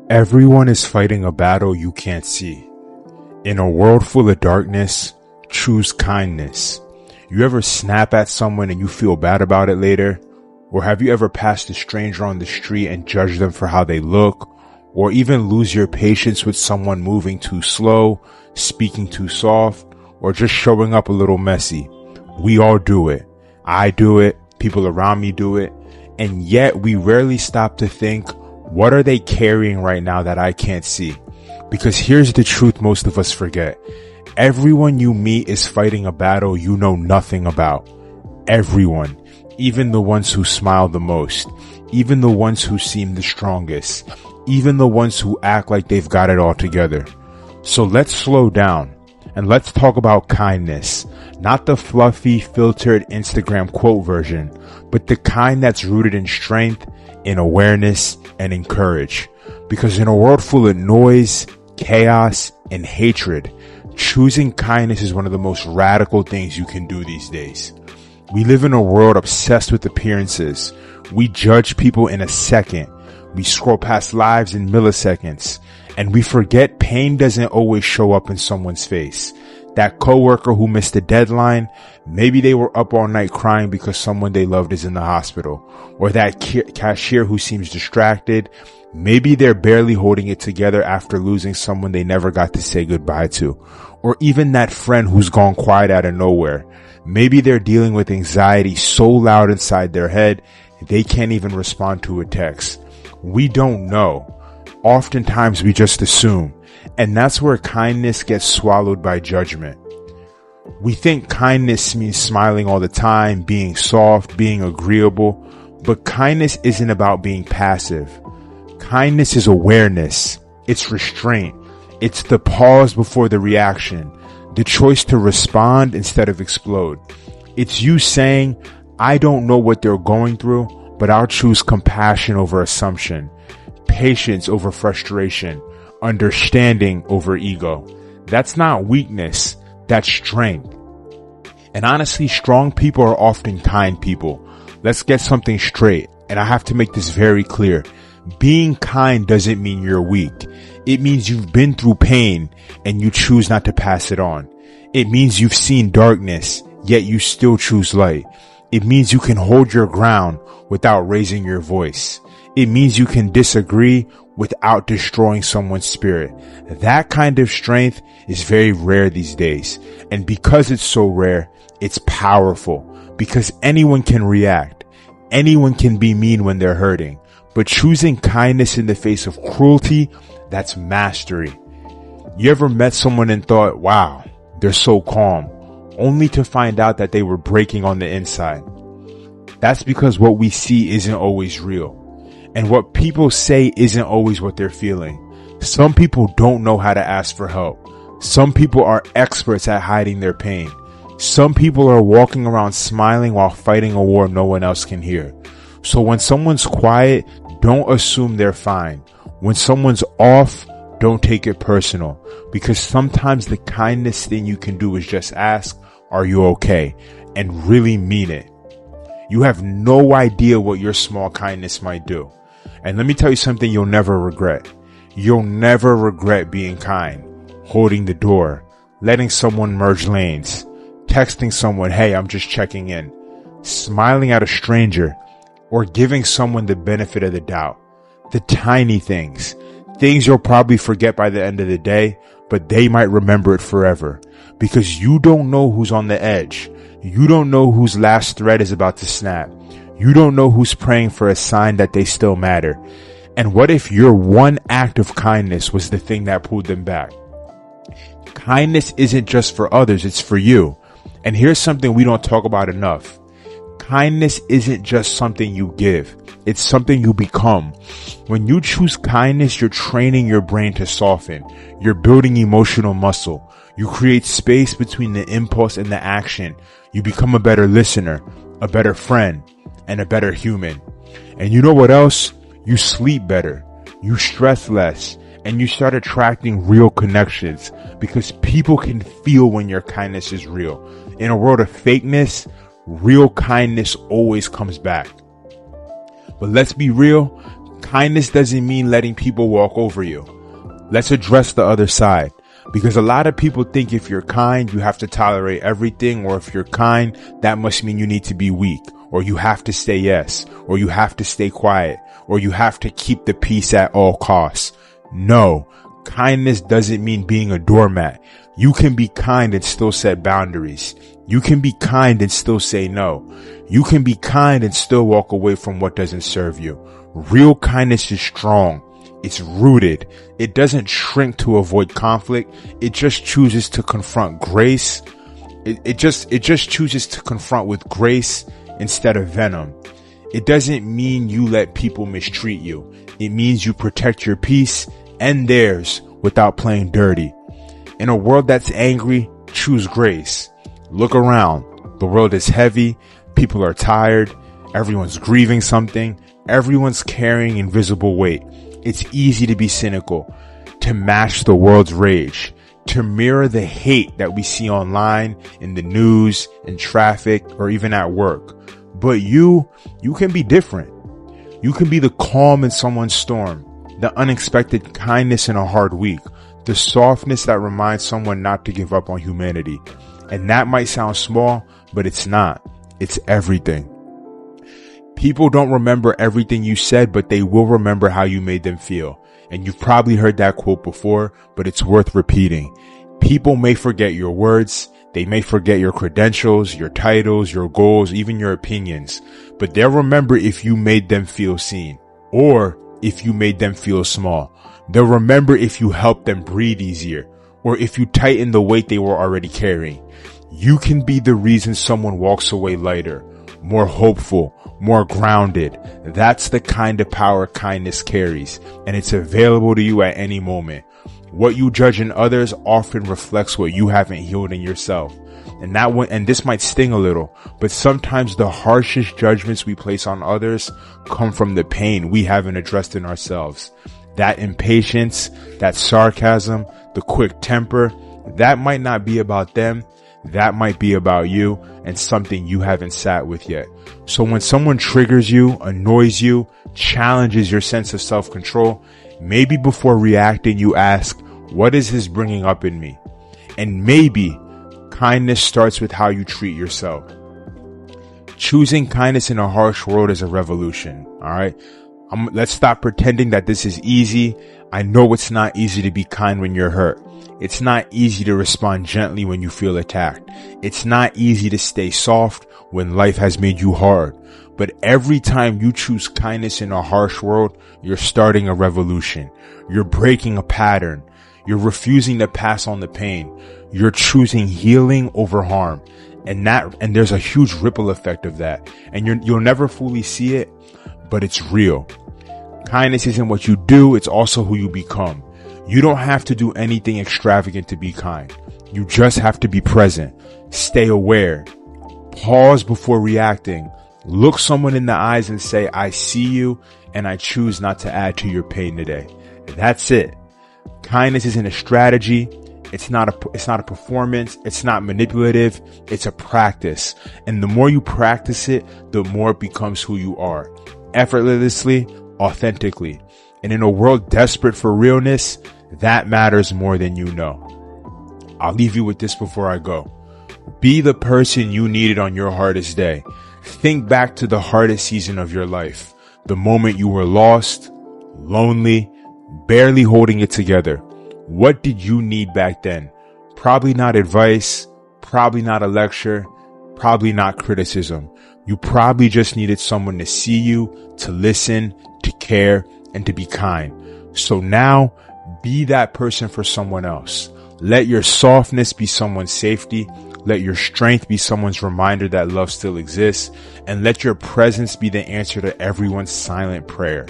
Everyone is fighting a battle you can't see. In a world full of darkness, choose kindness. You ever snap at someone and you feel bad about it later? Or have you ever passed a stranger on the street and judged them for how they look? Or even lose your patience with someone moving too slow, speaking too soft, or just showing up a little messy? We all do it. I do it. People around me do it. And yet we rarely stop to think, what are they carrying right now that I can't see? Because here's the truth most of us forget. Everyone you meet is fighting a battle you know nothing about. Everyone. Even the ones who smile the most. Even the ones who seem the strongest. Even the ones who act like they've got it all together. So let's slow down and let's talk about kindness. Not the fluffy, filtered Instagram quote version, but the kind that's rooted in strength, in awareness, and in courage. Because in a world full of noise, chaos, and hatred, choosing kindness is one of the most radical things you can do these days. We live in a world obsessed with appearances. We judge people in a second. We scroll past lives in milliseconds. And we forget pain doesn't always show up in someone's face. That coworker who missed a deadline, maybe they were up all night crying because someone they loved is in the hospital. Or that cashier who seems distracted, maybe they're barely holding it together after losing someone they never got to say goodbye to. Or even that friend who's gone quiet out of nowhere. Maybe they're dealing with anxiety so loud inside their head, they can't even respond to a text. We don't know. Oftentimes we just assume. And that's where kindness gets swallowed by judgment. We think kindness means smiling all the time, being soft, being agreeable, but kindness isn't about being passive. Kindness is awareness. It's restraint. It's the pause before the reaction, the choice to respond instead of explode. It's you saying, I don't know what they're going through, but I'll choose compassion over assumption, patience over frustration, understanding over ego. That's not weakness, that's strength. And honestly, strong people are often kind people. Let's get something straight, and I have to make this very clear. Being kind doesn't mean you're weak. It means you've been through pain and you choose not to pass it on. It means you've seen darkness, yet you still choose light. It means you can hold your ground without raising your voice. It means you can disagree without destroying someone's spirit. That kind of strength is very rare these days. And because it's so rare, it's powerful. Because anyone can react. Anyone can be mean when they're hurting. But choosing kindness in the face of cruelty, that's mastery. You ever met someone and thought, wow, they're so calm, only to find out that they were breaking on the inside? That's because what we see isn't always real. And what people say isn't always what they're feeling. Some people don't know how to ask for help. Some people are experts at hiding their pain. Some people are walking around smiling while fighting a war no one else can hear. So when someone's quiet, don't assume they're fine. When someone's off, don't take it personal. Because sometimes the kindest thing you can do is just ask, are you okay? And really mean it. You have no idea what your small kindness might do. And let me tell you something you'll never regret. You'll never regret being kind, holding the door, letting someone merge lanes, texting someone, hey, I'm just checking in, smiling at a stranger, or giving someone the benefit of the doubt. The tiny things you'll probably forget by the end of the day, but they might remember it forever. Because you don't know who's on the edge. You don't know whose last thread is about to snap. You don't know who's praying for a sign that they still matter. And what if your one act of kindness was the thing that pulled them back? Kindness isn't just for others, it's for you. And here's something we don't talk about enough. Kindness isn't just something you give. It's something you become. When you choose kindness, you're training your brain to soften. You're building emotional muscle. You create space between the impulse and the action. You become a better listener, a better friend, and a better human. And you know what else? You sleep better, you stress less, and you start attracting real connections because people can feel when your kindness is real. In a world of fakeness, real kindness always comes back. But let's be real, Kindness doesn't mean letting people walk over you. Let's address the other side. Because a lot of people think if you're kind, you have to tolerate everything, or if you're kind, that must mean you need to be weak, or you have to say yes, or you have to stay quiet, or you have to keep the peace at all costs. No, kindness doesn't mean being a doormat. You can be kind and still set boundaries. You can be kind and still say no. You can be kind and still walk away from what doesn't serve you. Real kindness is strong. It's rooted. It doesn't shrink to avoid conflict. It just chooses to confront grace. It just chooses to confront with grace instead of venom. It doesn't mean you let people mistreat you. It means you protect your peace and theirs without playing dirty. In a world that's angry, choose grace. Look around. The world is heavy. People are tired. Everyone's grieving something. Everyone's carrying invisible weight. It's easy to be cynical, to match the world's rage, to mirror the hate that we see online, in the news, in traffic, or even at work. But you can be different. You can be the calm in someone's storm, the unexpected kindness in a hard week, the softness that reminds someone not to give up on humanity. And that might sound small, but it's not. It's everything. People don't remember everything you said, but they will remember how you made them feel. And you've probably heard that quote before, but it's worth repeating. People may forget your words. They may forget your credentials, your titles, your goals, even your opinions. But they'll remember if you made them feel seen, or if you made them feel small. They'll remember if you helped them breathe easier, or if you tightened the weight they were already carrying. You can be the reason someone walks away lighter, more hopeful, more grounded. That's the kind of power kindness carries, and it's available to you at any moment. What you judge in others often reflects what you haven't healed in yourself. And this might sting a little, but sometimes the harshest judgments we place on others come from the pain we haven't addressed in ourselves. That impatience, that sarcasm, the quick temper, that might not be about them. That might be about you and something you haven't sat with yet. So when someone triggers you, annoys you, challenges your sense of self-control, maybe before reacting, you ask, what is this bringing up in me? And maybe kindness starts with how you treat yourself. Choosing kindness in a harsh world is a revolution. All right. Let's stop pretending that this is easy. I know it's not easy to be kind when you're hurt. It's not easy to respond gently when you feel attacked. It's not easy to stay soft when life has made you hard. But every time you choose kindness in a harsh world, you're starting a revolution. You're breaking a pattern. You're refusing to pass on the pain. You're choosing healing over harm. And there's a huge ripple effect of that. And you'll never fully see it, but it's real. Kindness isn't what you do, it's also who you become. You don't have to do anything extravagant to be kind. You just have to be present. Stay aware. Pause before reacting. Look someone in the eyes and say, I see you and I choose not to add to your pain today. That's it. Kindness isn't a strategy. It's not a performance. It's not manipulative. It's a practice. And the more you practice it, the more it becomes who you are. Effortlessly, authentically. And in a world desperate for realness, that matters more than you know. I'll leave you with this before I go. Be the person you needed on your hardest day. Think back to the hardest season of your life. The moment you were lost, lonely, barely holding it together. What did you need back then? Probably not advice, probably not a lecture, probably not criticism. You probably just needed someone to see you, to listen, to care, and to be kind. So now, be that person for someone else. Let your softness be someone's safety. Let your strength be someone's reminder that love still exists. And let your presence be the answer to everyone's silent prayer.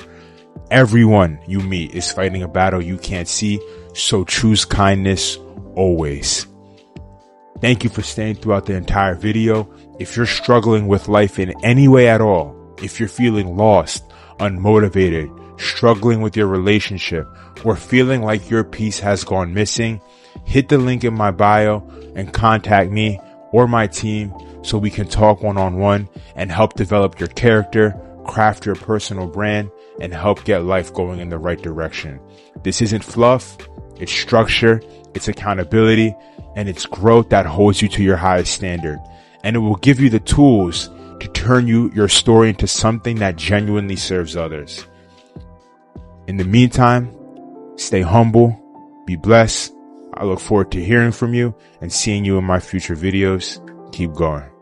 Everyone you meet is fighting a battle you can't see, so choose kindness always. Thank you for staying throughout the entire video. If you're struggling with life in any way at all, if you're feeling lost, unmotivated, struggling with your relationship, or feeling like your peace has gone missing, hit the link in my bio and contact me or my team so we can talk one-on-one and help develop your character, craft your personal brand, and help get life going in the right direction. This isn't fluff, it's structure, it's accountability, and it's growth that holds you to your highest standard. And it will give you the tools to turn your story into something that genuinely serves others. In the meantime, stay humble, be blessed. I look forward to hearing from you and seeing you in my future videos. Keep going.